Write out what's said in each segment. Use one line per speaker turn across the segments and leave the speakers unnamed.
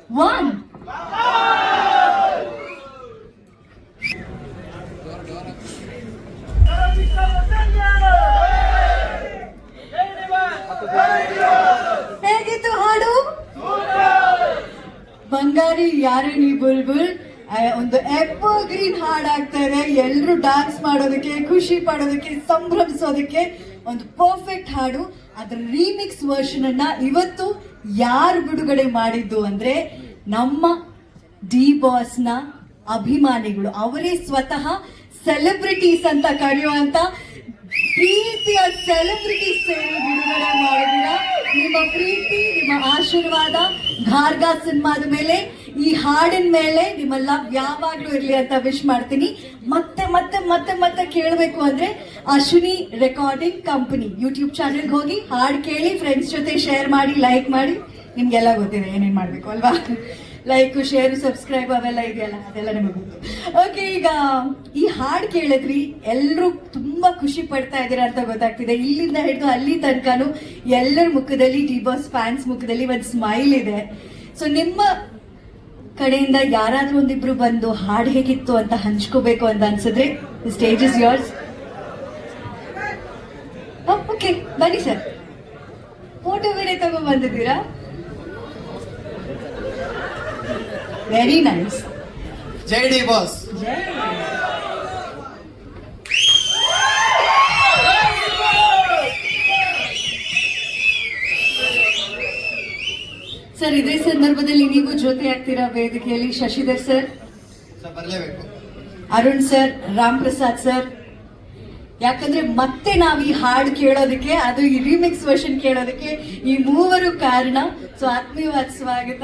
1. ಹೇಗಿತ್ತು ಹಾಡು? ಬಂಗಾರಿ ಯಾರೇ ನೀ ಬುಲ್ಬುಲ್ ಒಂದು ಎವರ್ ಗ್ರೀನ್ ಹಾಡಾಗ್ತಾ ಇದೆ. ಎಲ್ಲರೂ ಡ್ಯಾನ್ಸ್ ಮಾಡೋದಕ್ಕೆ, ಖುಷಿ ಪಡೋದಕ್ಕೆ, ಸಂಭ್ರಮಿಸೋದಕ್ಕೆ ಒಂದು ಪರ್ಫೆಕ್ಟ್ ಹಾಡು. ಅದರ ರೀಮಿಕ್ಸ್ ವರ್ಷನ್ ಅನ್ನ ಇವತ್ತು ಯಾರು ಬಿಡುಗಡೆ ಮಾಡಿದ್ದು ಅಂದ್ರೆ ನಮ್ಮ ಡಿ ಬಾಸ್ ನ ಅಭಿಮಾನಿಗಳು. ಅವರೇ ಸ್ವತಃ ಸೆಲೆಬ್ರಿಟೀಸ್ ಅಂತ ಕರೆಯುವಂತ ಪ್ರೀತಿಯ ಸೆಲೆಬ್ರಿಟೀಸ್ ಬಿಡುಗಡೆ ಮಾಡಿದ್ದೀರಾ. ನಿಮ್ಮ ಪ್ರೀತಿ, ನಿಮ್ಮ ಆಶೀರ್ವಾದ ಗಾರ್ಗಾ ಸಿನಿಮಾದ ಮೇಲೆ, ಈ ಹಾಡಿನ ಮೇಲೆ ನಿಮ್ಮೆಲ್ಲ ಯಾವಾಗ್ಲೂ ಇರ್ಲಿ ಅಂತ ವಿಶ್ ಮಾಡ್ತೀನಿ. ಮತ್ತೆ ಮತ್ತೆ ಮತ್ತೆ ಮತ್ತೆ ಕೇಳಬೇಕು ಅಂದ್ರೆ ಅಶ್ವಿನಿ ರೆಕಾರ್ಡಿಂಗ್ ಕಂಪನಿ ಯೂಟ್ಯೂಬ್ ಚಾನೆಲ್ಗೆ ಹೋಗಿ ಹಾಡು ಕೇಳಿ, ಫ್ರೆಂಡ್ಸ್ ಜೊತೆ ಶೇರ್ ಮಾಡಿ, ಲೈಕ್ ಮಾಡಿ. ನಿಮ್ಗೆಲ್ಲ ಗೊತ್ತಿದೆ ಏನೇನ್ ಮಾಡ್ಬೇಕು ಅಲ್ವಾ? ಲೈಕ್, ಶೇರ್, ಸಬ್ಸ್ಕ್ರೈಬ್ ಅವೆಲ್ಲ ಇದೆಯಲ್ಲ, ಅದೆಲ್ಲ ನಿಮಗೆ ಗೊತ್ತು. ಓಕೆ, ಈಗ ಈ ಹಾಡು ಕೇಳಿದ್ವಿ, ಎಲ್ಲರೂ ತುಂಬಾ ಖುಷಿ ಪಡ್ತಾ ಇದ್ದೀರಾ ಅಂತ ಗೊತ್ತಾಗ್ತಿದೆ. ಇಲ್ಲಿಂದ ಹಿಡಿದು ಅಲ್ಲಿ ತನಕನೂ ಎಲ್ಲರ ಮುಖದಲ್ಲಿ, ಡಿ ಬಾಸ್ ಫ್ಯಾನ್ಸ್ ಮುಖದಲ್ಲಿ ಒಂದು ಸ್ಮೈಲ್ ಇದೆ. ಸೊ ನಿಮ್ಮ ಕಡೆಯಿಂದ ಯಾರಾದ್ರೂ ಒಂದಿಬ್ರು ಬಂದು ಹಾಡು ಹೇಗಿತ್ತು ಅಂತ ಹಂಚ್ಕೋಬೇಕು ಅಂತ ಅನ್ಸಿದ್ರೆ ಸ್ಟೇಜ್ ಇಸ್ ಯೋರ್ಸ್. ಓಕೆ, ಬನ್ನಿ ಸರ್. ಫೋಟೋ ಬೇರೆ ತಗೊಂಡ್ ಬಂದಿದ್ದೀರಾ? Very nice.
ಜೈ ಡಿ ಬಾಸ್.
ಸರ್, ಇದೇ ಸಂದರ್ಭದಲ್ಲಿ ನೀವು ಜೊತೆ ಆಗ್ತೀರಾ ವೇದಿಕೆಯಲ್ಲಿ. ಶಶಿಧರ್ ಸರ್
ಬರಲೇಬೇಕು,
ಅರುಣ್ ಸರ್, ರಾಮ್ ಪ್ರಸಾದ್ ಸರ್. ಯಾಕಂದ್ರೆ ಮತ್ತೆ ನಾವು ಈ ಹಾಡು ಕೇಳೋದಕ್ಕೆ, ಅದು ಈ ರಿಮಿಕ್ಸ್ ವರ್ಷನ್ ಕೇಳೋದಕ್ಕೆ ಈ ಮೂವರು ಕಾರಣ. ಸೊ ಆತ್ಮೀಯವಾದ ಸ್ವಾಗತ.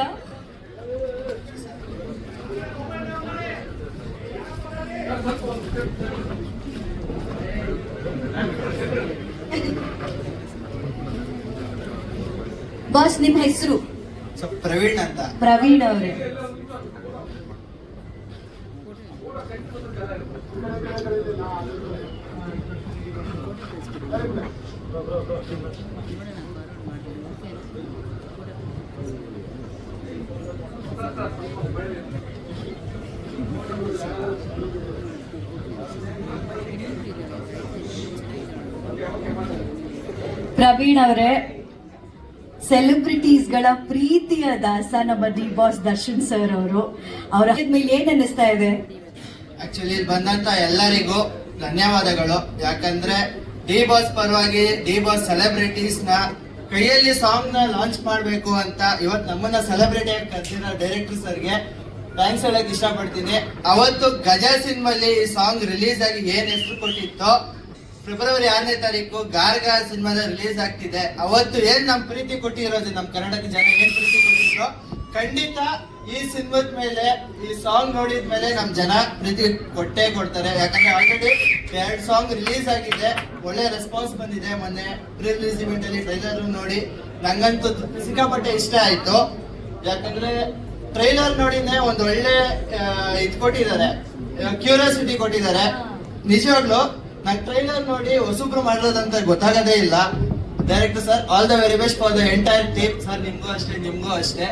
ಬಾಸ್, ನಿಮ್ಮ ಹೆಸರು?
ಪ್ರವೀಣ್ ಅಂತ.
ಪ್ರವೀಣ್ ಅವರೇ, ಪ್ರವೀಣ್ ಅವರೇ, ಸೆಲೆಬ್ರಿಟೀಸ್ಗಳ ಪ್ರೀತಿಯ ದಾಸ ನಮ್ಮ ಡಿ ಬಾಸ್ ದರ್ಶನ್ ಸರ್ ಅವರು. ಅವರ ಮೇಲೆ ಏನ್ ಅನ್ನಿಸ್ತಾ ಇದೆ?
ಆಕ್ಚುಲಿ ಬಂದಂತ ಎಲ್ಲರಿಗೂ ಧನ್ಯವಾದಗಳು. ಯಾಕಂದ್ರೆ ಡಿ ಬಾಸ್ ಪರವಾಗಿ, ಡಿ ಬಾಸ್ ಸೆಲೆಬ್ರಿಟೀಸ್ ನ ಕೈಯಲ್ಲಿ ಸಾಂಗ್ ನ ಲಾಂಚ್ ಮಾಡ್ಬೇಕು ಅಂತ ಇವತ್ತು ನಮ್ಮನ್ನ ಸೆಲೆಬ್ರಿಟಿ ಆಗಿ ಕರ್ಸಿರೋ ಡೈರೆಕ್ಟರ್ ಸರ್ಗೆ ಥ್ಯಾಂಕ್ಸ್ ಹೇಳಕ್ ಇಷ್ಟಪಡ್ತೀನಿ. ಅವತ್ತು ಗಜ ಸಿನಿಮಾಲಿ ಈ ಸಾಂಗ್ ರಿಲೀಸ್ ಆಗಿ ಏನ್ ಹೆಸರು ಕೊಟ್ಟಿತ್ತೋ, ಫೆಬ್ರವರಿ 6ನೇ ತಾರೀಕು ಗಾರ್ಗಾ ಸಿನಿಮಾದ ರಿಲೀಸ್ ಆಗ್ತಿದೆ. ಅವತ್ತು ಏನ್ ನಮ್ ಪ್ರೀತಿ ಕೊಟ್ಟಿರೋದು, ನಮ್ ಕರ್ನಾಟಕ ಜನ ಏನ್ ಪ್ರೀತಿ ಕೊಟ್ಟಿದ್ರು, ಖಂಡಿತ ಈ ಸಿನಿಮಾದ ಮೇಲೆ, ಈ ಸಾಂಗ್ ನೋಡಿದ್ಮೇಲೆ ನಮ್ ಜನ ಪ್ರೀತಿ ಕೊಟ್ಟೇ ಕೊಡ್ತಾರೆ. ಯಾಕಂದ್ರೆ ಆಲ್ರೆಡಿ 2 ಸಾಂಗ್ ರಿಲೀಸ್ ಆಗಿದೆ, ಒಳ್ಳೆ ರೆಸ್ಪಾನ್ಸ್ ಬಂದಿದೆ. ಮೊನ್ನೆ ಪ್ರೀ ರಿಲೀಸ್ ಇವೆಂಟ್ ಅಲ್ಲಿ ಟ್ರೈಲರ್ ನೋಡಿ ನಂಗಂತೂ ಸಿಕ್ಕಾಪಟ್ಟೆ ಇಷ್ಟ ಆಯ್ತು. ಯಾಕಂದ್ರೆ ಟ್ರೈಲರ್ ನೋಡಿನೇ ಒಂದ್ ಒಳ್ಳೆ ಇದ್ ಕೊಟ್ಟಿದ್ದಾರೆ, ಕ್ಯೂರಿಯಾಸಿಟಿ ಕೊಟ್ಟಿದ್ದಾರೆ. ನಿಜವಾಗ್ಲು ನಂಗೆ ಟ್ರೈಲರ್ ನೋಡಿ ಹೊಸಬ್ರು ಮಾಡಿರೋದಂತ ಗೊತ್ತಾಗದೇ ಇಲ್ಲ. Director sir, all the very best for the entire team. Sir, ನಿಮ್ಗೂ ಅಷ್ಟೇ, ನಿಮ್ಗೂ ಅಷ್ಟೇ,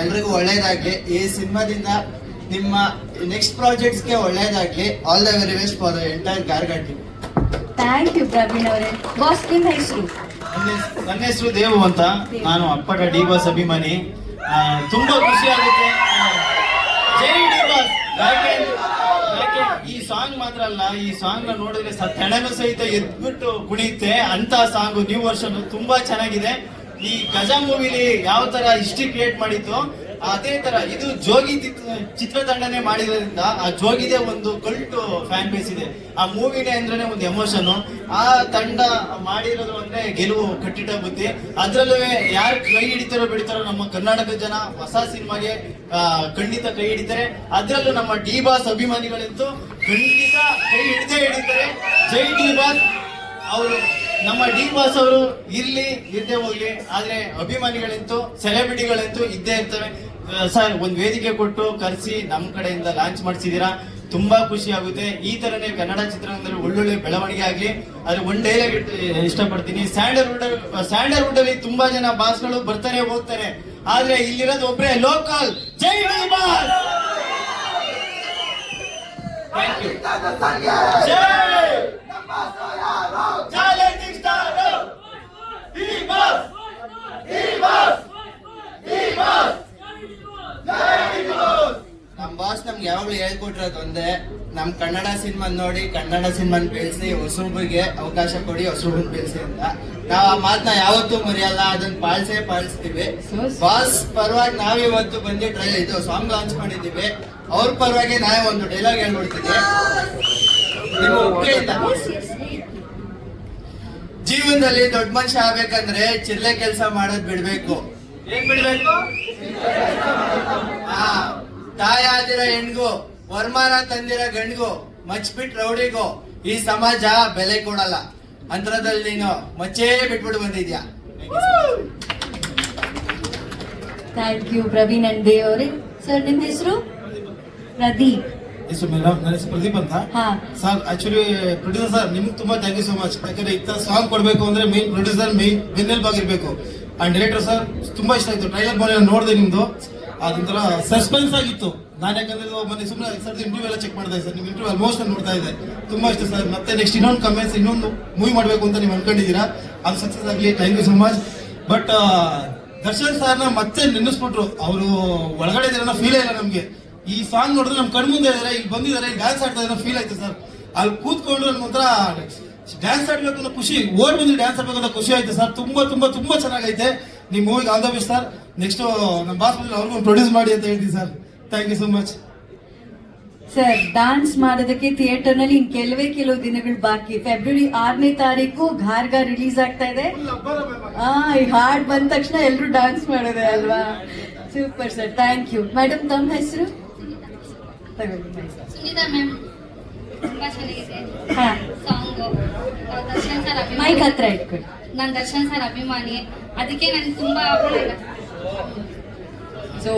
ಎಲ್ರಿಗೂ ಒಳ್ಳೇದಾಗ್ಲಿ. ಈ ಸಿನಿಮಾದಿಂದ ನಿಮ್ಮ ನೆಕ್ಸ್ಟ್ ಪ್ರಾಜೆಕ್ಟ್ಸ್ ಗೆ ಒಳ್ಳೇದಾಗ್ಲಿ. All the very best for the entire Gharga team.
Thank you Praveen ಅವರೇ. ಬಾಸ್, ನಿಮ್ಮ ಹೆಸರು?
ನನ್ನ ಹೆಸರು ದೇವು ಅಂತ. ನಾನು ಅಪ್ಪಟ ಡಿ ಬಾಸ್ ಅಭಿಮಾನಿ. ತುಂಬಾ ಖುಷಿ ಆಗುತ್ತೆ. ಜೈ ಡಿ ಬಾಸ್. ಯಾಕೆ ಈ ಸಾಂಗ್ ಮಾತ್ರ ಅಲ್ಲ, ಈ ಸಾಂಗ್ ನ ನೋಡಿದ್ರೆ ತೆಣನು ಸಹಿತ ಎದ್ಬಿಟ್ಟು ಕುಣಿಯುತ್ತೆ ಅಂತ ಸಾಂಗ್. ನ್ಯೂ ವರ್ಷನ್ ತುಂಬಾ ಚೆನ್ನಾಗಿದೆ. ಈ ಗಜ ಮೂವಿಲಿ ಯಾವ ತರ ಹಿಸ್ಟ್ರಿ ಕ್ರಿಯೇಟ್ ಮಾಡಿತ್ತು, ಅದೇ ತರ ಇದು ಜೋಗಿ ಚಿತ್ರತಂಡನೆ ಮಾಡಿರೋದ್ರಿಂದ ಆ ಜೋಗಿದೆ ಒಂದು ಕಲ್ಟ್ ಫ್ಯಾನ್ ಬೇಸ್ ಇದೆ. ಆ ಮೂವಿನೇ ಅಂದ್ರೆ ಒಂದು ಎಮೋಷನ್. ಆ ತಂಡ ಮಾಡಿರೋದು ಅಂದ್ರೆ ಗೆಲುವು ಕಟ್ಟಿಟ ಬುದ್ಧಿ. ಅದ್ರಲ್ಲೂ ಯಾರು ಕೈ ಹಿಡಿತಾರೋ ಬಿಡ್ತಾರೋ ನಮ್ಮ ಕರ್ನಾಟಕ ಜನ ಹೊಸ ಸಿನಿಮಾಗೆ ಖಂಡಿತ ಕೈ ಹಿಡಿತಾರೆ. ಅದ್ರಲ್ಲೂ ನಮ್ಮ ಡಿ ಬಾಸ್ ಅಭಿಮಾನಿಗಳಂತೂ ಖಂಡಿತ ಕೈ ಹಿಡಿತಾರೆ. ಜೈ ಡಿ ಬಾಸ್. ಅವರು ನಮ್ಮ ಡಿ ಬಾಸ್ ಅವರು ಇರ್ಲಿ ಇರ್ದೇ ಹೋಗ್ಲಿ, ಆದ್ರೆ ಅಭಿಮಾನಿಗಳಂತೂ ಸೆಲೆಬ್ರಿಟಿಗಳಂತೂ ಇದ್ದೇ ಇರ್ತವೆ. ಸರ್, ಒಂದ್ ವೇದಿಕೆ ಕೊಟ್ಟು ಕರೆಸಿ ನಮ್ಮ ಕಡೆಯಿಂದ ಲಾಂಚ್ ಮಾಡಿಸಿದೀರಾ, ತುಂಬಾ ಖುಷಿ ಆಗುತ್ತೆ. ಈ ತರನೇ ಕನ್ನಡ ಚಿತ್ರರಂಗದಲ್ಲಿ ಒಳ್ಳೊಳ್ಳೆ ಬೆಳವಣಿಗೆ ಆಗ್ಲಿ. ಆದ್ರೆ ಒಂದ್ ಡೈಲಾಗ್ ಇಷ್ಟಪಡ್ತೀನಿ. ಸ್ಯಾಂಡಲ್ವುಡ್ ಅಲ್ಲಿ ತುಂಬಾ ಜನ ಬಾಸ್ಗಳು ಬರ್ತಾರೆ ಹೋಗ್ತಾರೆ, ಆದ್ರೆ ಇಲ್ಲಿರೋದು ಒಬ್ಬರೇ ಲೋಕಲ್. ಜೈ ಡಿ ಬಾಸ್. Thank you. ಜೈ challenging star D boss, D boss, D boss, ಜೈ ಡಿ ಬಾಸ್.
ನಮ್ ಬಾಸ್ ನಮ್ಗೆ ಯಾವಾಗ್ಲೂ ಹೇಳ್ಕೊಟ್ಟಿರೋದು ಒಂದೇ, ನಮ್ ಕನ್ನಡ ಸಿನಿಮಾ ನೋಡಿ ಕನ್ನಡ ಸಿನಿಮಾನ್ ಬೆಳೆಸಿ ಹೊಸಬ್ರಿಗೆ ಅವಕಾಶ ಕೊಡಿ, ಹೊಸಬ್ರನ್ನ ಬೆಳೆಸಿ ಅಂತ. ನಾವ್ ಆ ಮಾತನ್ನ ಯಾವತ್ತೂ ಮರೆಯಲ್ಲ, ಅದನ್ನ ಪಾಲಿಸ್ತೀವಿ. ಬಾಸ್ ಪರವಾಗಿ ನಾವಿವತ್ತು ಬಂದು ಇದು ಸಾಂಗ್ ಲಾಂಚ್ ಮಾಡಿದ್ದೀವಿ. ಅವ್ರ ಪರವಾಗಿ ನಾವೇ ಒಂದು ಡೈಲಾಗ್ ಹೇಳ್ಬಿಡ್ತೀವಿ. ನಿಮ್ಮ ಒಪ್ಪಿಗೆಯಿಂದ ಜೀವನದಲ್ಲಿ ದೊಡ್ಡ ಮನುಷ್ಯ ಆಗ್ಬೇಕಂದ್ರೆ ಚಿರ್ಲೆ ಕೆಲಸ ಮಾಡೋದ್ ಬಿಡ್ಬೇಕು.
ಏನ್ ಬಿಡ್ಬೇಕು?
ಹಾ, ತಾಯಾದಿರ ಹೆಣ್ಗು, ವರಮಾನ ತಂದಿರ ಗಂಡ್ಗು, ಮಚ್ಬಿಟ್ ರೌಡಿಗೂ ಈ ಸಮಾಜ ಬೆಲೆ ಕೊಡಲ್ಲ. ಅಂತರದಲ್ಲಿ ನೀನು ಮಚ್ಚೇ ಬಿಟ್ಬಿಟ್ಟು ಬಂದಿದ್ಯಾ.
Thank you Praveen and Dev ಅವರೇ. ಸರ್ ನಿಮ್ಮ ಹೆಸರು? ಪ್ರದೀಪ್.
ನನ್ನ ಹೆಸರು ಪ್ರದೀಪ್ ಅಂತ.
ಹಾ
ಸರ್, ಆಕ್ಚುಲಿ ಪ್ರೊಡ್ಯೂಸರ್ ಸರ್ ನಿಮ್ಗೆ ತುಂಬಾ ಥ್ಯಾಂಕ್ ಯು ಸೊ ಮಚ್. ಯಾಕಂದ್ರೆ ಇಂಥ ಸಾಂಗ್ ಕೊಡ್ಬೇಕು ಅಂದ್ರೆ ಮೇನ್ ಪ್ರೊಡ್ಯೂಸರ್ ಬೆನ್ನೆಲ್ಬ್ ಆಗಿರ್ಬೇಕು. ಅಂಡ್ ಡೈರೆಕ್ಟರ್ ಸರ್ ತುಂಬಾ ಇಷ್ಟ ಆಯ್ತು. ಟ್ರೈಲರ್ ಮಾಡಿ ನೋಡಿದೆ ನಿಮ್ದು, ಅದೊಂಥರ ಸಸ್ಪೆನ್ಸ್ ಆಗಿತ್ತು. ನಾನು ಯಾಕಂದ್ರೆ ಮೊನ್ನೆ ಸುಮ್ಮನೆ ಸರ್ ಇಂಟರ್ವ್ಯೂ ಎಲ್ಲ ಚೆಕ್ ಮಾಡ್ತಾ ಸರ್, ನಿಮ್ ಇಂಟರ್ವ್ಯೂ ಆಲ್ಮೋಸ್ಟ್ ನಾನು ನೋಡ್ತಾ ಇದ್ದೆ. ತುಂಬಾ ಇಷ್ಟ ಸರ್. ಮತ್ತೆ ನೆಕ್ಸ್ಟ್ ಇನ್ನೊಂದು ಮೂವಿ ಮಾಡ್ಬೇಕು ಅಂತ ನೀವು ಅನ್ಕೊಂಡಿದ್ದೀರಾ, ಅದು ಸಕ್ಸಸ್ ಆಗಲಿ. Thank you so much. But Darshan ಸರ್ನ ಮತ್ತೆ ನೆನೆಸ್ಬಿಟ್ರು. ಅವರು ಒಳಗಡೆ ಇದಾರೆ ಫೀಲ್ ಇಲ್ಲ ನಮ್ಗೆ. ಈ ಸಾಂಗ್ ನೋಡಿದ್ರೆ ನಮ್ ಕಣ್ಮುಂದೆ ಇದಾರೆ, ಇಲ್ಲಿ ಬಂದಿದ್ದಾರೆ, ಡ್ಯಾನ್ಸ್ ಆಡ್ತಾ ಇದಾರೆ ಫೀಲ್ ಆಯ್ತು ಸರ್. ಅಲ್ಲಿ ಕೂತ್ಕೊಂಡು ನನ್ಗೊಂಥರ ಡ್ಯಾನ್ಸ್ ಆಡ್ಬೇಕು ಅನ್ನೋ ಖುಷಿ, ಓಡ್ ಬಂದು ಡ್ಯಾನ್ಸ್ ಆಡ್ಬೇಕು ಅನ್ನೋ ಖುಷಿ ಆಯ್ತು ಸರ್. ತುಂಬಾ ತುಂಬಾ ತುಂಬಾ ಚೆನ್ನಾಗೈತೆ. ನಿಮ್ ಮೂವಿಗೆ all the best sir. Next ನಮ್ಮ ಬಾಸ್ ಬಂದ್ರೆ ಅವ್ರಿಗೂ ಪ್ರೊಡ್ಯೂಸ್ ಮಾಡಿ ಅಂತ ಹೇಳ್ತೀವಿ sir. Thank you so much
sir. Dance ಮಾಡೋದಕ್ಕೆ ಥಿಯೇಟರ್ ನಲ್ಲಿ ಇನ್ ಕೆಲವು ದಿನಗಳು ಬಾಕಿ. ಫೆಬ್ರವರಿ 6ನೇ ತಾರೀಕು ಘಾರ್ಗ ರಿಲೀಸ್ ಆಗ್ತಾ ಇದೆ. ಈ ಹಾಡ್ ಬಂದ ತಕ್ಷಣ ಎಲ್ರು ಡಾನ್ಸ್ ಮಾಡೋದೆ ಅಲ್ವಾ? Super sir, thank you. Madam ತಮ್ಮ ಹೆಸರು?
ಸುನೀತಾ ಮ್ಯಾಮ್, ತುಂಬಾ ಚೆನ್ನಾಗಿದೆ
ಹಾ,
ಸಾಂಗ್. ದರ್ಶನ್ ಸರ್
ಮೈಕ್
ಅಭಿಮಾನಿ,
ಹತ್ರ ಇಟ್ಕೊಳ್ಳಿ.
ನಾನು ದರ್ಶನ್ ಸರ್ ಅಭಿಮಾನಿ, ಅದಕ್ಕೆ ನನ್ಗೆ ತುಂಬಾ
ಸೊ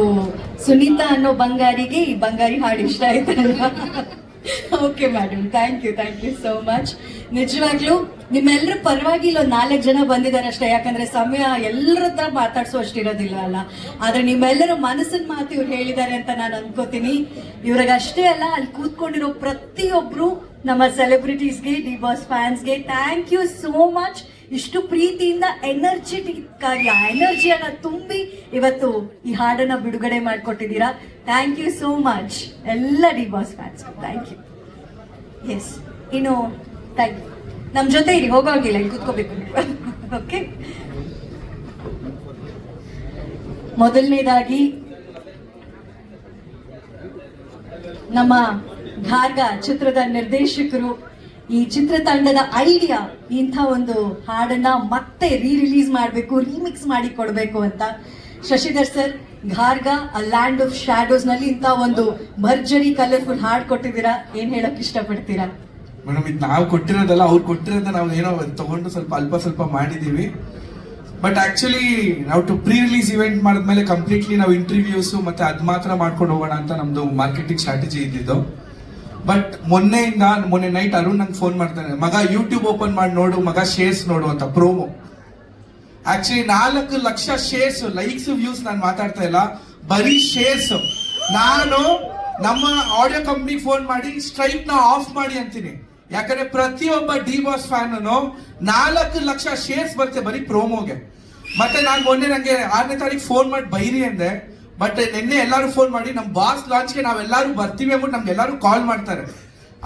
ಸುನೀತಾ ಅನ್ನೋ ಬಂಗಾರಿಗೆ ಈ ಬಂಗಾರಿ ಹಾಡು ಇಷ್ಟ ಆಯ್ತಲ್ವಾ? Okay madam, thank you so much. ನಿಜವಾಗ್ಲೂ ನಿಮ್ಮೆಲ್ಲರ ಪರವಾಗಿ ಇಲ್ಲೊಂದು 4 ಜನ ಬಂದಿದ್ದಾರೆ ಅಷ್ಟೇ. ಯಾಕಂದ್ರೆ ಸಮಯ ಎಲ್ಲರ ಹತ್ರ ಮಾತಾಡ್ಸೋ ಅಷ್ಟಿರೋದಿಲ್ಲ ಅಲ್ಲ. ಆದ್ರೆ ನಿಮ್ಮೆಲ್ಲರ ಮನಸ್ಸಿನ ಮಾತು ಇವ್ರು ಹೇಳಿದ್ದಾರೆ ಅಂತ ನಾನು ಅನ್ಕೋತೀನಿ. ಇವ್ರಿಗಷ್ಟೇ ಅಲ್ಲ, ಅಲ್ಲಿ ಕೂತ್ಕೊಂಡಿರೋ ಪ್ರತಿಯೊಬ್ರು ನಮ್ಮ ಸೆಲೆಬ್ರಿಟೀಸ್ಗೆ, ಡಿ ಬಾಸ್ ಫ್ಯಾನ್ಸ್ಗೆ ಥ್ಯಾಂಕ್ ಯು ಸೋ ಮಚ್. ಇಷ್ಟು ಪ್ರೀತಿಯಿಂದ ಎನರ್ಜೆಟಿಕ್ ಆಗಿ ಆ ಎನರ್ಜಿಯನ್ನ ತುಂಬಿ ಇವತ್ತು ಈ ಹಾಡನ್ನ ಬಿಡುಗಡೆ ಮಾಡಿಕೊಟ್ಟಿದ್ದೀರಾ. ಥ್ಯಾಂಕ್ ಯು ಸೋ ಮಚ್ ಎಲ್ಲ D boss fans. Thank you. Yes, ಇನ್ನು ಥ್ಯಾಂಕ್ ಯು. ನಮ್ಮ ಜೊತೆ ಇರಿ, ಹೋಗೋಗಿಲ್ಲ, ಇಲ್ಲಿ ಕೂತ್ಕೋಬೇಕು. ಓಕೆ, ಮೊದಲನೇದಾಗಿ ನಮ್ಮ ಘಾರ್ಗ ಚಿತ್ರದ ನಿರ್ದೇಶಕರು, ಈ ಚಿತ್ರತಂಡದ ಐಡಿಯಾ ಇಂಥ ಒಂದು ಹಾಡನ್ನ ಮತ್ತೆ ರಿಲೀಸ್ ಮಾಡಬೇಕು, ರೀಮಿಕ್ಸ್ ಮಾಡಿ ಕೊಡಬೇಕು ಅಂತ. Shashidhar sir, Gharga a land of shadows ನಲ್ಲಿ ಇಂಥ ಒಂದು ಭರ್ಜರಿ ಕಲರ್ಫುಲ್ ಹಾಡ್ ಕೊಟ್ಟಿದ್ದೀರಾ. ಏನ್ ಹೇಳಕ್ ಇಷ್ಟಪಡ್ತೀರಾ?
ಮೇಡಮ್, ಇದು ನಾವು ಕೊಟ್ಟಿರೋದಲ್ಲ, ಅವ್ರು ಕೊಟ್ಟಿರೋದ ನಾವು ಏನೋ ತಗೊಂಡು ಸ್ವಲ್ಪ ಮಾಡಿದೀವಿ. ಬಟ್ ಆಕ್ಚುಲಿ ನಾವು ಪ್ರೀ ರಿಲೀಸ್ ಇವೆಂಟ್ ಮಾಡಿದ್ಮೇಲೆ ಕಂಪ್ಲೀಟ್ಲಿ ನಾವು ಇಂಟರ್ವ್ಯೂಸ್ ಮತ್ತೆ ಅದ್ ಮಾತ್ರ ಮಾಡ್ಕೊಂಡು ಹೋಗೋಣ ಅಂತ ನಮ್ದು ಮಾರ್ಕೆಟಿಂಗ್ ಸ್ಟ್ರಾಟಜಿ ಇದ್ದಿದ್ದು. ಬಟ್ ಮೊನ್ನೆ ನೈಟ್ ಅರುಣ್ ನಂಗೆ ಫೋನ್ ಮಾಡ್ತಾನೆ, ಮಗ ಯೂಟ್ಯೂಬ್ ಓಪನ್ ಮಾಡಿ ನೋಡು ಮಗ, ಶೇರ್ಸ್ ನೋಡು ಅಂತ promo. Actually 4 lakh shares, likes, views ನಾನು ಮಾತಾಡ್ತಾ ಇಲ್ಲ, ಬರೀ ಶೇರ್ಸ್. ನಾನು ನಮ್ಮ ಆಡಿಯೋ ಕಂಪ್ನಿಗೆ ಫೋನ್ ಮಾಡಿ ಸ್ಟ್ರೈಕ್ ನ ಆಫ್ ಮಾಡಿ ಅಂತೀನಿ. ಯಾಕಂದ್ರೆ ಪ್ರತಿಯೊಬ್ಬ D boss fan 4 lakh shares ಬರುತ್ತೆ ಬರೀ ಪ್ರೋಮೋಗೆ. ಮತ್ತೆ ನಾನು ಮೊನ್ನೆ ನಂಗೆ 6ನೇ ತಾರೀಕು ಫೋನ್ ಮಾಡಿ ಬೈರಿ ಅಂದೆ. ಬಟ್ ನಿನ್ನೆ ಎಲ್ಲರೂ ಫೋನ್ ಮಾಡಿ ನಮ್ಮ ಬಾಸ್ ಲಾಂಚ್ಗೆ ನಾವೆಲ್ಲರೂ ಬರ್ತೀವಿ ಅಂದ್ಬಿಟ್ಟು ನಮ್ಗೆ ಎಲ್ಲರೂ ಕಾಲ್ ಮಾಡ್ತಾರೆ.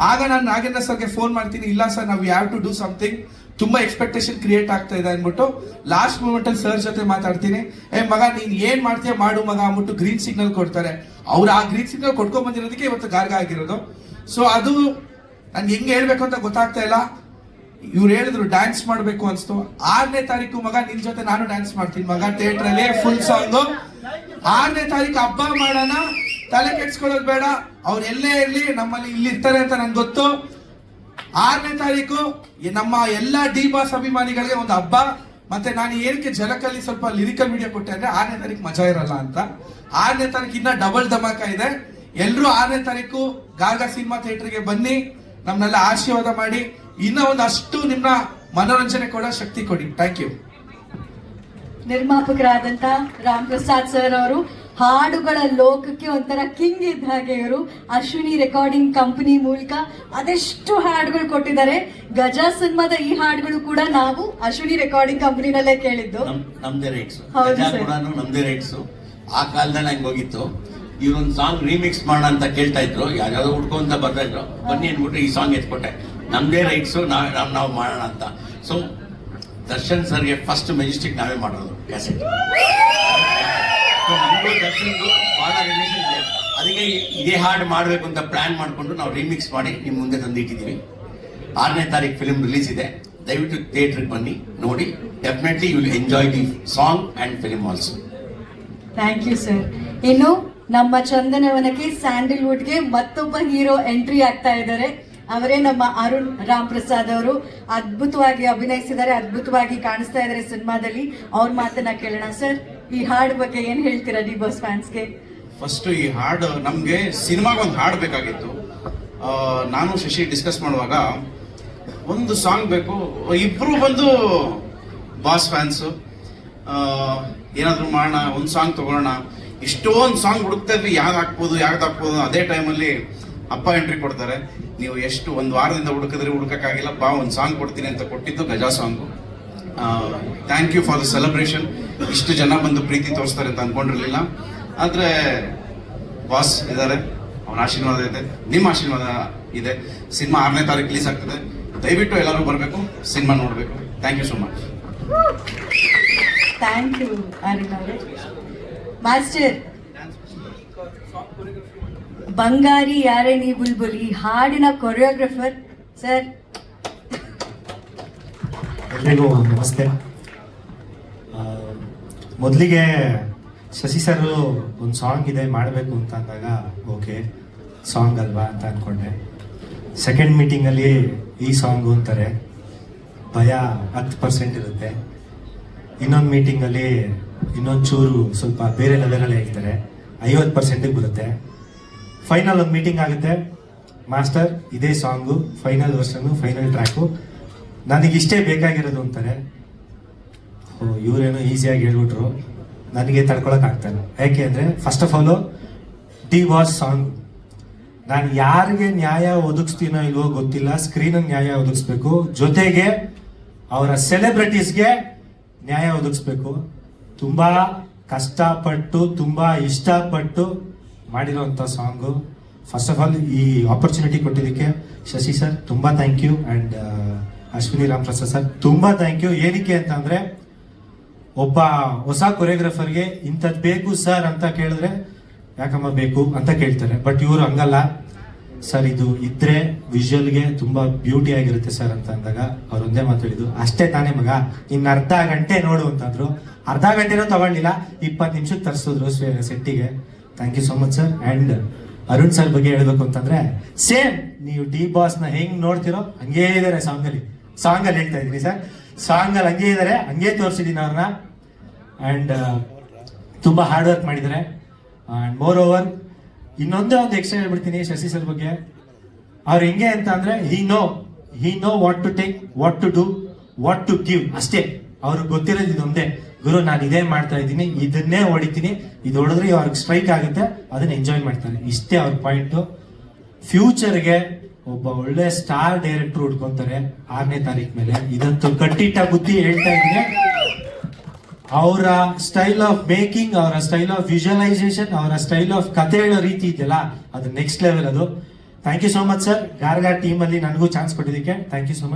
ಆಗ ನಾನು ನಾಗೇಂದ್ರ ಸರ್ಗೆ ಫೋನ್ ಮಾಡ್ತೀನಿ, ಇಲ್ಲ ಸರ್ ನಾವು ಹ್ಯಾವ್ ಟು ಡೂ ಸಮಥಿಂಗ್, ತುಂಬಾ ಎಕ್ಸ್ಪೆಕ್ಟೇಷನ್ ಕ್ರಿಯೇಟ್ ಆಗ್ತಾ ಇದೆ ಅಂದ್ಬಿಟ್ಟು ಲಾಸ್ಟ್ ಮೂಮೆಂಟ್ ಅಲ್ಲಿ ಸರ್ ಜೊತೆ ಮಾತಾಡ್ತೀನಿ. ಮಗ ನೀನ್ ಏನ್ ಮಾಡ್ತೀಯ ಮಾಡು ಮಗ ಅಂದ್ಬಿಟ್ಟು ಗ್ರೀನ್ ಸಿಗ್ನಲ್ ಕೊಡ್ತಾರೆ. ಅವ್ರು ಆ ಗ್ರೀನ್ ಸಿಗ್ನಲ್ ಕೊಡ್ಕೊಂಡ್ ಬಂದಿರೋದಕ್ಕೆ ಇವತ್ತು ಗಾರ್ಗ ಆಗಿರೋದು. ಸೊ ಅದು ನನ್ಗೆ ಹೆಂಗ್ ಹೇಳ್ಬೇಕು ಅಂತ ಗೊತ್ತಾಗ್ತಾ ಇಲ್ಲ. ಇವ್ರು ಹೇಳಿದ್ರು ಡ್ಯಾನ್ಸ್ ಮಾಡ್ಬೇಕು ಅನ್ಸ್ತು. 6ನೇ ತಾರೀಕು ಮಗ ನಿನ್ ಜೊತೆ ನಾನು ಡ್ಯಾನ್ಸ್ ಮಾಡ್ತೀನಿ ಮಗ, ಥಿಯೇಟರ್ ಅಲ್ಲಿ ಫುಲ್ ಸಾಂಗ್. 6ನೇ ತಾರೀಕು ಹಬ್ಬ ಮಾಡೋಣ, ತಲೆ ಕೆಡ್ಸ್ಕೊಳ್ಳೋದು ಬೇಡ. ಅವ್ರು ಎಲ್ಲೇ ಇರ್ಲಿ ನಮ್ಮಲ್ಲಿ ಇಲ್ಲಿ ಇರ್ತಾರೆ ಅಂತ ನನ್ಗೆ ಗೊತ್ತು. 6ನೇ ತಾರೀಕು ನಮ್ಮ ಎಲ್ಲಾ ಡಿ ಬಾಸ್ ಅಭಿಮಾನಿಗಳಿಗೆ ಒಂದು ಹಬ್ಬ. ಮತ್ತೆ ನಾನು ಏನಕ್ಕೆ ಜಲಕಲ್ಲಿ ಸ್ವಲ್ಪ ಲಿರಿಕಲ್ ವಿಡಿಯೋ ಕೊಟ್ಟೆ ಅಂದ್ರೆ 6ನೇ ತಾರೀಕು ಮಜಾ ಇರಲ್ಲ ಅಂತ. 6ನೇ ತಾರೀಕು ಇನ್ನ ಡಬಲ್ ಧಮಾಕ ಇದೆ. ಎಲ್ರು 6ನೇ ತಾರೀಕು ಗಾರ್ಗ ಸಿನಿಮಾ ಥಿಯೇಟರ್ಗೆ ಬನ್ನಿ, ನಮ್ನೆಲ್ಲ ಆಶೀರ್ವಾದ ಮಾಡಿ, ಇನ್ನ ಒಂದಷ್ಟು ನಿಮ್ಮ ಮನೋರಂಜನೆ ಕೊಡೋ ಶಕ್ತಿ ಕೊಡಿ. Thank you.
ನಿರ್ಮಾಪಕರಾದಂತ ರಾಮ್ ಪ್ರಸಾದ್ ಸರ್ ಅವರು ಹಾಡುಗಳ ಲೋಕಕ್ಕೆ ಒಂಥರ ಕಿಂಗ್ ಇದ್ದ ಹಾಗೆ ಇವರು. ಅಶ್ವಿನಿ ರೆಕಾರ್ಡಿಂಗ್ ಕಂಪನಿ ಮೂಲಕ ಅದೆಷ್ಟು ಹಾಡುಗಳು ಕೊಟ್ಟಿದ್ದಾರೆ. ಗಜ ಸಿನಿಮಾದ ಈ ಹಾಡುಗಳು ಕೂಡ ನಾವು ಅಶ್ವಿನಿ ರೆಕಾರ್ಡಿಂಗ್ ಕಂಪನಿನಲ್ಲೇ ಕೇಳಿದ್ದು.
ನಮ್ದೇ ರೈಟ್ಸ್,
ಹೌದು
ಗಜ
ಸರ್.
ಕೂಡ ನಮ್ದೇ ರೈಟ್ಸ್. ಆ ಕಾಲದಲ್ಲಿ ಹಂಗೆ ಹೋಗಿತ್ತು. ಇವ್ರೊಂದು ಸಾಂಗ್ ರೀಮಿಕ್ಸ್ ಮಾಡೋಣ ಅಂತ ಕೇಳ್ತಾ ಇದ್ರು, ಯಾವ್ಯಾವ್ದೋ ಹುಡ್ಕೊಂತ ಬರ್ತಾ ಇದ್ರು. ಬನ್ನಿ ಅನ್ಬಿಟ್ಟು ಈ ಸಾಂಗ್ ಎತ್ಕೊಟ್ಟೆ. ನಮ್ದೇ ರೈಟ್ಸ್, ನಾವು ಮಾಡೋಣ ಅಂತ. ಸೊ ದರ್ಶನ್ ಸರ್ಗೆ ಫಸ್ಟ್ ಮೆಜೆಸ್ಟಿಕ್ ನಾವೇ ಮಾಡೋದು ಕ್ಯಾಸೆಟ್. ನಮಗೂ ದರ್ಶನ್ಗೂ ಬಹಳ ರಿಲೇಷನ್ ಇದೆ. ಅದಕ್ಕೆ ಇದೇ ಹಾಡು ಮಾಡಬೇಕು ಅಂತ ಪ್ಲಾನ್ ಮಾಡಿಕೊಂಡು ನಾವು ರೀಮಿಕ್ಸ್ ಮಾಡಿ ನಿಮ್ಮ ಮುಂದೆ ತಂದಿಟ್ಟಿದ್ದೀವಿ. 6ನೇ ತಾರೀಕು ಫಿಲ್ಮ್ ರಿಲೀಸ್ ಇದೆ. ದಯವಿಟ್ಟು ಥಿಯೇಟ್ರಿಗೆ ಬನ್ನಿ, ನೋಡಿ. Definitely you will enjoy the song and film also.
Thank you sir. ಇನ್ನು ನಮ್ಮ ಚಂದನವನಕ್ಕೆ ಸ್ಯಾಂಡಲ್ವುಡ್ಗೆ ಮತ್ತೊಬ್ಬ ಹೀರೋ ಎಂಟ್ರಿ ಆಗ್ತಾ ಇದ್ದಾರೆ. ಅವರೇ ನಮ್ಮ ಅರುಣ್ ರಾಮ್ ಪ್ರಸಾದ್ ಅವರು. ಅದ್ಭುತವಾಗಿ ಅಭಿನಯಿಸಿದ್ದಾರೆ, ಅದ್ಭುತವಾಗಿ ಕಾಣಿಸ್ತಾ ಇದ್ದಾರೆ ಸಿನಿಮಾದಲ್ಲಿ. ಅವ್ರ ಮಾತನ್ನ ಕೇಳೋಣ. ಸರ್, ಈ ಹಾಡು ಬಗ್ಗೆ ಏನ್ ಹೇಳ್ತೀರಾ ಡಿ ಬಾಸ್ ಫ್ಯಾನ್ಸ್ಗೆ?
ಫಸ್ಟ್ ಈ ಹಾಡು ನಮಗೆ ಸಿನಿಮಾಗೆ ಒಂದು ಹಾಡು ಬೇಕಾಗಿತ್ತು. ನಾನು ಶಶಿ ಡಿಸ್ಕಸ್ ಮಾಡುವಾಗ ಒಂದು ಸಾಂಗ್ ಬೇಕು. ಇಬ್ರು ಬಂದು ಬಾಸ್ ಫ್ಯಾನ್ಸು, ಏನಾದರೂ ಮಾಡೋಣ, ಒಂದು ಸಾಂಗ್ ತಗೊಳ್ಳೋಣ. ಇಷ್ಟೊಂದು ಸಾಂಗ್ ಹುಡುಕ್ತಾ ಇದ್ವಿ, ಯಾವ್ದು ಹಾಕ್ಬೋದು. ಅದೇ ಟೈಮಲ್ಲಿ ಅಪ್ಪ ಎಂಟ್ರಿ ಕೊಡ್ತಾರೆ. ನೀವು ಎಷ್ಟು ಒಂದು ವಾರದಿಂದ ಹುಡುಕಕ್ಕಾಗಿಲ್ಲ, ಬಾ ಒಂದು ಸಾಂಗ್ ಕೊಡ್ತೀನಿ ಅಂತ ಕೊಟ್ಟಿದ್ದು Gaja song. Thank you for the celebration. ಇಷ್ಟು ಜನ ಬಂದು ಪ್ರೀತಿ ತೋರಿಸ್ತಾರೆ ಅಂತ ಅನ್ಕೊಂಡಿರ್ಲಿಲ್ಲ. ಆದರೆ ಬಾಸ್ ಇದ್ದಾರೆ, ಅವನ ಆಶೀರ್ವಾದ ಇದೆ, ನಿಮ್ಮ ಆಶೀರ್ವಾದ ಇದೆ. ಸಿನಿಮಾ 6ನೇ ತಾರೀಕು ರಿಲೀಸ್ ಆಗ್ತದೆ. ದಯವಿಟ್ಟು ಎಲ್ಲರೂ ಬರಬೇಕು, ಸಿನಿಮಾ ನೋಡಬೇಕು. Thank you so much.
Thank you Arun ಅವರೇ. ಮಾಸ್ಟರ್, ಬಂಗಾರಿ ಯಾರೇ ನೀ ಬುಲ್ಬುಲ್, ಈ ಹಾಡಿನ ಕೊರಿಯೋಗ್ರಫರ್ ಸರ್.
ಎಲ್ರಿಗೂ ನಮಸ್ತೆ. ಮೊದಲಿಗೆ ಶಶಿ ಸರ್ ಒಂದು ಸಾಂಗ್ ಇದೆ ಮಾಡಬೇಕು ಅಂತ ಅಂದಾಗ ಓಕೆ ಸಾಂಗ್ ಅಲ್ವಾ ಅಂತ ಅಂದ್ಕೊಂಡೆ. ಸೆಕೆಂಡ್ ಮೀಟಿಂಗಲ್ಲಿ ಈ ಸಾಂಗು ಅಂತಾರೆ, ಭಯ 10% ಇರುತ್ತೆ. ಇನ್ನೊಂದು ಮೀಟಿಂಗಲ್ಲಿ ಇನ್ನೊಂದು ಚೂರು ಸ್ವಲ್ಪ ಬೇರೆ ಲೆವೆಲಲ್ಲಿ ಹೇಳ್ತಾರೆ, 50%ಗೆ ಬರುತ್ತೆ. ಫೈನಲ್ ಒಂದು ಮೀಟಿಂಗ್ ಆಗುತ್ತೆ, ಮಾಸ್ಟರ್ ಇದೇ song final version final track, ನನಗಿಷ್ಟೇ ಬೇಕಾಗಿರೋದು ಅಂತಾರೆ. ಇವರೇನೋ ಈಸಿಯಾಗಿ ಹೇಳ್ಬಿಟ್ರು, ನನಗೆ ತಡ್ಕೊಳಕ್ಕಾಗ್ತಾಯಿಲ್ಲ. ಯಾಕೆ ಅಂದರೆ first of all D boss song ನಾನು ಯಾರಿಗೆ ನ್ಯಾಯ ಒದಗಿಸ್ತೀನೋ ಇಲ್ವೋ ಗೊತ್ತಿಲ್ಲ, ಸ್ಕ್ರೀನಿಗೆ ನ್ಯಾಯ ಒದಗಿಸ್ಬೇಕು, ಜೊತೆಗೆ ಅವರ ಸೆಲೆಬ್ರಿಟೀಸ್ಗೆ ನ್ಯಾಯ ಒದಗಿಸ್ಬೇಕು. ತುಂಬ ಕಷ್ಟಪಟ್ಟು ತುಂಬ ಇಷ್ಟಪಟ್ಟು ಮಾಡಿರೋಂಥ ಸಾಂಗು. ಫಸ್ಟ್ ಆಫ್ ಆಲ್ ಈ ಆಪರ್ಚುನಿಟಿ ಕೊಟ್ಟಿದ್ದಕ್ಕೆ ಶಶಿ ಸರ್ ತುಂಬ thank you, and Ashwini Ram Prasad sir ತುಂಬ ಥ್ಯಾಂಕ್ ಯು. ಏನಕ್ಕೆ ಅಂತಂದರೆ ಒಬ್ಬ ಹೊಸ ಕೊರಿಯೋಗ್ರಾಫರ್ಗೆ ಇಂಥದ್ದು ಬೇಕು ಸರ್ ಅಂತ ಕೇಳಿದ್ರೆ ಯಾಕಮ್ಮ ಬೇಕು ಅಂತ ಕೇಳ್ತಾರೆ. ಬಟ್ ಇವರು ಹಂಗಲ್ಲ, ಸರ್ ಇದು ಇದ್ರೆ ವಿಜುವಲ್ಗೆ ತುಂಬ ಬ್ಯೂಟಿ ಆಗಿರುತ್ತೆ ಸರ್ ಅಂತ ಅಂದಾಗ ಅವ್ರು ಒಂದೇ ಮಾತು ಹೇಳಿದ್ರು, ಅಷ್ಟೇ ತಾನೇ ಮಗ, ಇನ್ನು ಅರ್ಧ ಗಂಟೆ ನೋಡು ಅಂತಂದ್ರು. ಅರ್ಧ ಗಂಟೆನೂ ತಗೊಳ್ಳಿಲ್ಲ, 20 ನಿಮಿಷಕ್ಕೆ ತರಿಸಿದ್ರು ಸೆಟ್ಟಿಗೆ. Thank you so much sir. And Arun sir ಬಗ್ಗೆ ಹೇಳ್ಬೇಕು ಅಂತಂದ್ರೆ ಸೇಮ್ ನೀವು ಡಿ ಬಾಸ್ನ ಹೆಂಗ್ ನೋಡ್ತಿರೋ ಹಂಗೇ ಇದ್ದಾರೆ ಸಾಂಗಲ್ಲಿ ಹೇಳ್ತಾ ಇದ್ದೀನಿ ಸರ್. ಸಾಂಗಲ್ಲಿ ಹಂಗೇ ಇದ್ದಾರೆ, ಹಂಗೇ ತೋರಿಸಿದ್ದೀನಿ ಅವ್ರನ್ನ. ಆ್ಯಂಡ್ ತುಂಬ ಹಾರ್ಡ್ ವರ್ಕ್ ಮಾಡಿದ್ದಾರೆ. ಆ್ಯಂಡ್ ಮೋರ್ ಓವರ್ ಇನ್ನೊಂದೇ ಒಂದು ಎಕ್ಸ್ಟ್ರಾ ಹೇಳ್ಬಿಡ್ತೀನಿ ಶಶಿ ಸರ್ ಬಗ್ಗೆ. ಅವ್ರು ಹೆಂಗೆ ಅಂತ ಅಂದ್ರೆ he know what to take, what to do, what to give. ಅಷ್ಟೇ ಅವ್ರಿಗೆ ಗೊತ್ತಿರೋದು ಇದೊಂದೇ, ಗುರು ನಾನು ಇದೇ ಮಾಡ್ತಾ ಇದ್ದೀನಿ, ಇದನ್ನೇ ಹೊಡಿತೀನಿ, ಇದು ಹೊಡೆದ್ರೆ ಅವ್ರಿಗೆ ಸ್ಟ್ರೈಕ್ ಆಗುತ್ತೆ, ಅದನ್ನ ಎಂಜಾಯ್ ಮಾಡ್ತಾರೆ. ಇಷ್ಟೇ ಅವ್ರ ಪಾಯಿಂಟು. ಫ್ಯೂಚರ್ಗೆ ಒಬ್ಬ ಒಳ್ಳೆ ಸ್ಟಾರ್ ಡೈರೆಕ್ಟರ್ ಹುಡ್ಕೊಂತಾರೆ 6ನೇ ತಾರೀಕು ಮೇಲೆ. ಇದಂತೂ ಕಟ್ಟಿಟ್ಟ ಬುದ್ಧಿ ಹೇಳ್ತಾ ಇದ್ದೀನಿ. ಅವರ ಸ್ಟೈಲ್ ಆಫ್ ಮೇಕಿಂಗ್, ಅವರ ಸ್ಟೈಲ್ ಆಫ್ ವಿಜುವಲೈಸೇಷನ್, ಅವರ ಸ್ಟೈಲ್ ಆಫ್ ಕತೆ ಹೇಳೋ ರೀತಿ ಇದೆಯಲ್ಲ, ಅದು ನೆಕ್ಸ್ಟ್ ಲೆವೆಲ್. ಅದು thank you so much sir. Gharga ಟೀಮಲ್ಲಿ ನನಗೂ ಚಾನ್ಸ್ ಕೊಟ್ಟಿದ್ದಕ್ಕೆ ಥ್ಯಾಂಕ್ ಯು ಸೋ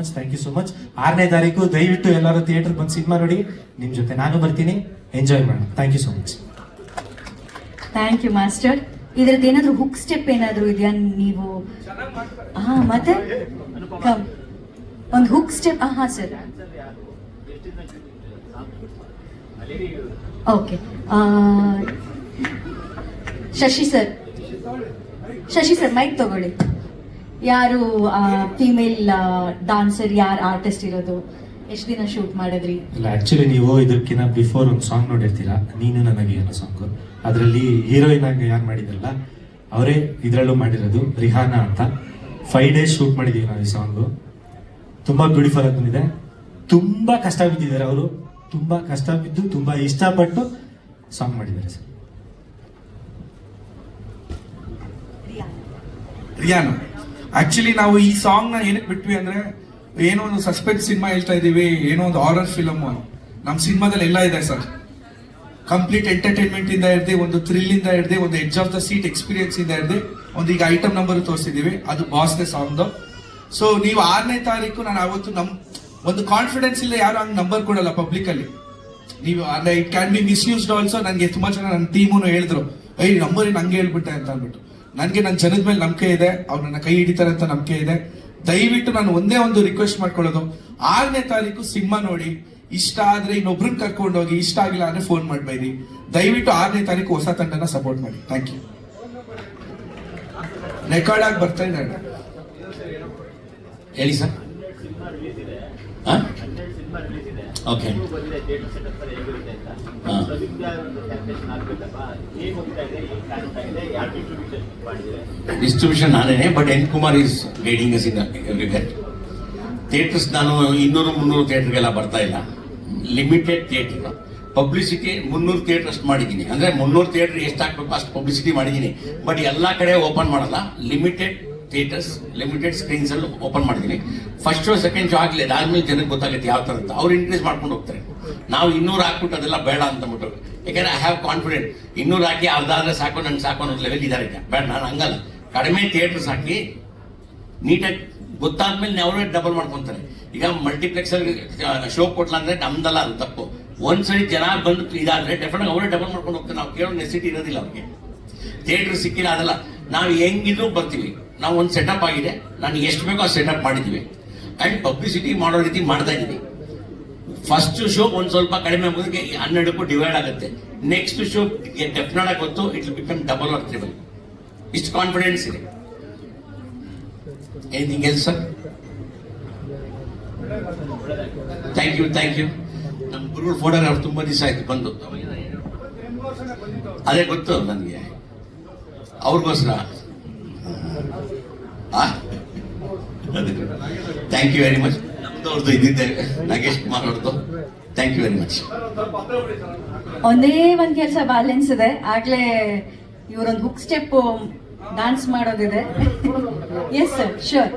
ಮಚ್. 6ನೇ ತಾರೀಕು ದಯವಿಟ್ಟು ಎಲ್ಲರೂ ಥಿಯೇಟರ್ ಬಂದು ಸಿನಿಮಾ ನೋಡಿ. ನಿಮ್ಮ ಜೊತೆ ನಾನು ಬರ್ತೀನಿ, ಎಂಜಾಯ್ ಮಾಡೋಣ. Thank you so much.
Thank you master. ಇದ್ರದ್ದು ಏನಾದ್ರು ಹುಕ್ ಸ್ಟೆಪ್ ಏನಾದ್ರು ಇದೆಯಾ ನೀವು? ಮತ್ತೆ ಒಂದು ಹುಕ್ ಸ್ಟೆಪ್. ಹಾ sir, okay. Shashi sir mike ತಗೊಳ್ಳಿ. ಯಾರು ಫೀಮೇಲ್ ಡಾನ್ಸರ್, ಯಾರು ಆರ್ಟಿಸ್ಟ್ ಇರೋದು, ಎಷ್ಟು ದಿನ ಶೂಟ್ ಮಾಡಿದ್ರಿ?
ಇಲ್ಲ, ಆಕ್ಚುಲಿ ನೀವು ಇದಕ್ಕಿಂತ ಬಿಫೋರ್ ಒಂದು ಸಾಂಗ್ ನೋಡಿರ್ತೀರಾ, ನೀನು ನನಗೆ ಅನ್ನೋ ಸಾಂಗ್. ಅದರಲ್ಲಿ ಹೀರೋಯಿನ್ ಆಗಿ ಯಾರು ಮಾಡಿದ್ರಲ್ಲ ಅವರೇ ಇದರಲ್ಲೂ ಮಾಡಿರೋದು, ರಿಹಾನಾ ಅಂತ. 5 days ಶೂಟ್ ಮಾಡಿದ್ದೀವಿ ನಾವು ಈ ಸಾಂಗು. ತುಂಬ ಬ್ಯೂಟಿಫುಲ್ ಆಗಿ ಬಂದಿದೆ. ತುಂಬ ಕಷ್ಟ ಬಿದ್ದಿದ್ದಾರೆ ಅವರು, ತುಂಬ ಕಷ್ಟ ಬಿದ್ದು ತುಂಬ ಇಷ್ಟಪಟ್ಟು ಸಾಂಗ್ ಮಾಡಿದ್ದಾರೆ ಸರ್.
ರಿಯಾನ. ಆಕ್ಚುಲಿ ನಾವು ಈ ಸಾಂಗ್ ನ ಏನಕ್ಕೆ ಬಿಟ್ವಿ ಅಂದ್ರೆ, ಏನೋ ಒಂದು ಸಸ್ಪೆನ್ಸ್ ಸಿನಿಮಾ ಹೇಳ್ತಾ ಇದೀವಿ, ಏನೋ ಒಂದು ಹಾರರ್ ಫಿಲಮ್. ನಮ್ಮ ಸಿನಿಮಾದಲ್ಲಿ ಎಲ್ಲ ಇದೆ ಸರ್. ಕಂಪ್ಲೀಟ್ ಎಂಟರ್ಟೈನ್ಮೆಂಟ್ ಇಂದ ಹಿಡ್ದು, ಒಂದು ಥ್ರಿಲ್ ಇಂದ ಹಿಡ್ದು, ಒಂದು edge of the seat experience ಇಂದ ಹಿಡ್ದು, ಒಂದು ಈಗ ಐಟಮ್ ನಂಬರ್ ತೋರಿಸಿದೀವಿ, ಅದು ಬಾಸ್ಗೆ ಸಾಂಗ್. ಸೊ ನೀವು 6ನೇ ತಾರೀಕು, ನಾನು ಅವತ್ತು ಒಂದು ಕಾನ್ಫಿಡೆನ್ಸ್ ಇಲ್ಲ, ಯಾರು ಹಂಗೆ ನಂಬರ್ ಕೊಡಲ್ಲ ಪಬ್ಲಿಕ್ ಅಲ್ಲಿ. ನೀವು ಅಂದ್ರೆ it can be misused also. ನನಗೆ ತುಂಬಾ ಜನ ನನ್ನ ಟೀಮು ಹೇಳಿದ್ರು, ನಂಬರ್ ನಂಗೆ ಹೇಳ್ಬಿಟ್ಟೆ ಅಂತ ಅಂದ್ಬಿಟ್ಟು. ನನಗೆ ನನ್ನ ಜನದ ಮೇಲೆ ನಂಬಿಕೆ ಇದೆ, ಅವ್ರು ನನ್ನ ಕೈ ಹಿಡಿತಾರೆ ಅಂತ ನಂಬಿಕೆ ಇದೆ. ದಯವಿಟ್ಟು ನಾನು ಒಂದೇ ಒಂದು ರಿಕ್ವೆಸ್ಟ್ ಮಾಡ್ಕೊಳ್ಳೋದು, 6ನೇ ತಾರೀಕು ಸಿನಿಮಾ ನೋಡಿ, ಇಷ್ಟ ಆದ್ರೆ ಇನ್ನೊಬ್ರನ್ನ ಕರ್ಕೊಂಡು ಹೋಗಿ, ಇಷ್ಟ ಆಗಿಲ್ಲ ಅಂದ್ರೆ ಫೋನ್ ಮಾಡಬೇಡಿ. ದಯವಿಟ್ಟು 6ನೇ ತಾರೀಕು ಹೊಸ ತಂಡನ ಸಪೋರ್ಟ್ ಮಾಡಿ. Thank you. ರೆಕಾರ್ಡ್ ಆಗಿ ಬರ್ತಾ ಇದ್ದಾರೆ.
ಹೇಳಿ ಸರ್. ಓಕೆ. ಡಿಸ್ಟ್ರಿಬ್ಯೂಷನ್ ನಾನೇನೆ, but N Kumar is guiding us in everywhere. Theatres ನಾನು 200-300 ಥಿಯೇಟರ್ಗೆಲ್ಲ ಬರ್ತಾ ಇಲ್ಲ, ಲಿಮಿಟೆಡ್ ಥಿಯೇಟರ್. ಪಬ್ಲಿಸಿಟಿ 300 ಥಿಯೇಟರ್ ಅಷ್ಟು ಮಾಡಿದ್ದೀನಿ. ಅಂದ್ರೆ 300 ಥಿಯೇಟರ್ ಎಷ್ಟು ಹಾಕ್ಬೇಕು ಅಷ್ಟು ಪಬ್ಲಿಸಿಟಿ ಮಾಡಿದ್ದೀನಿ, ಬಟ್ ಎಲ್ಲ ಕಡೆ ಓಪನ್ ಮಾಡಲ್ಲ. ಲಿಮಿಟೆಡ್ ಥಿಯೇಟರ್ಸ್, ಲಿಮಿಟೆಡ್ ಸ್ಕ್ರೀನ್ಸ್ ಅಲ್ಲಿ ಓಪನ್ ಮಾಡಿದ್ದೀನಿ. ಫಸ್ಟ್ ಶೋ ಸೆಕೆಂಡ್ ಶೋ ಆಗಲಿ, ಅದಾದ್ಮೇಲೆ ಜನಕ್ಕೆ ಗೊತ್ತಾಗುತ್ತೆ ಯಾವ ತರ ಅಂತ. ಅವ್ರು ಇನ್ಕ್ರೀಸ್ ಮಾಡ್ಕೊಂಡು ಹೋಗ್ತಾರೆ. ನಾವು 200 ಹಾಕ್ಬಿಟ್ಟು ಅದೆಲ್ಲ ಬೇಡ ಅಂತ ಬಿಟ್ಟು, ಯಾಕಂದ್ರೆ ಐ ಹ್ಯಾವ್ ಕಾನ್ಫಿಡೆಂಟ್. 200 ಹಾಕಿ ಅರ್ಧ ಆದ್ರೆ ಸಾಕು, ನಂಗೆ ಸಾಕು ಅನ್ನೋ ಲೆವೆಲ್ ಇದ್ದಾರೆ. ಬೇಡ, ನಾನು ಹಂಗಲ್ಲ. ಕಡಿಮೆ ಥಿಯೇಟರ್ಸ್ ಹಾಕಿ ನೀಟಾಗಿ ಗೊತ್ತಾದ್ಮೇಲೆ ಅವರೇ ಡಬಲ್ ಮಾಡ್ಕೊಂತಾರೆ. ಈಗ ಮಲ್ಟಿಪ್ಲೆಕ್ಸ್ ಅಲ್ಲಿ ಶೋ ಕೊಟ್ಲ ಅಂದ್ರೆ ನಮ್ದಲ್ಲ, ಅದು ತಪ್ಪು. ಒಂದ್ಸರಿ ಜನ ಬಂದು ಇದಾದ್ರೆ ಡೆಫಿನೆಟ್ ಅವರೇ ಡಬಲ್ ಮಾಡ್ಕೊಂಡು ಹೋಗ್ತಾರೆ. ನಾವು ಕೇಳೋ ನೆಸಿಟಿ ಇರೋದಿಲ್ಲ ಅವ್ರಿಗೆ. ಥಿಯೇಟರ್ ಸಿಕ್ಕಿಲ್ಲ ಅದಲ್ಲ, ನಾವು ಹೆಂಗಿದ್ರು ಬರ್ತೀವಿ. ನಾವು ಒಂದು ಸೆಟಪ್ ಆಗಿದೆ, ನಾನು ಎಷ್ಟು ಬೇಕೋ ಆ ಸೆಟಪ್ ಮಾಡಿದ್ದೀವಿ. ಅಂಡ್ ಪಬ್ಲಿಸಿಟಿ ಮಾಡೋ ರೀತಿ ಮಾಡ್ತಾ ಇದ್ದೀವಿ. ಫಸ್ಟ್ ಶೋ ಒಂದು ಸ್ವಲ್ಪ ಕಡಿಮೆ ಮುಗಿಗೆ 12ಕ್ಕೂ ಡಿವೈಡ್ ಆಗುತ್ತೆ. ನೆಕ್ಸ್ಟ್ ಶೋ ಡೆಫಿನೆಟ್ ಆಗಿ ಗೊತ್ತು, it will become double or triple. ಇಷ್ಟು ಕಾನ್ಫಿಡೆನ್ಸ್ ಇದೆ. Anything else sir? Thank you. ನಮ್ಮ ಗುರುಗಳು ಫೋಟೋಗ್ರಾಫ್ ತುಂಬಾ ದಿವಸ ಆಯ್ತು ಬಂದು. ಅದೇ ಗೊತ್ತು ನನಗೆ, ಅವ್ರಿಗೋಸ್ಕರ. Thank you very much. ನಮ್ದವ್ರದ್ದು ಇದ್ದಿದ್ದೇವೆ, ನಾಗೇಶ್ ಕುಮಾರ್ ಅವ್ರದ್ದು. Thank you very much.
ಒಂದೇ ಒಂದ್ ಕೆಲಸ ಬ್ಯಾಲೆನ್ಸ್ ಇದೆ. ಆಗ್ಲೇ ಇವರೊಂದು ಹುಕ್ ಸ್ಟೆಪ್ ಡಾನ್ಸ್ ಮಾಡೋದಿದೆ. Yes sir, sure.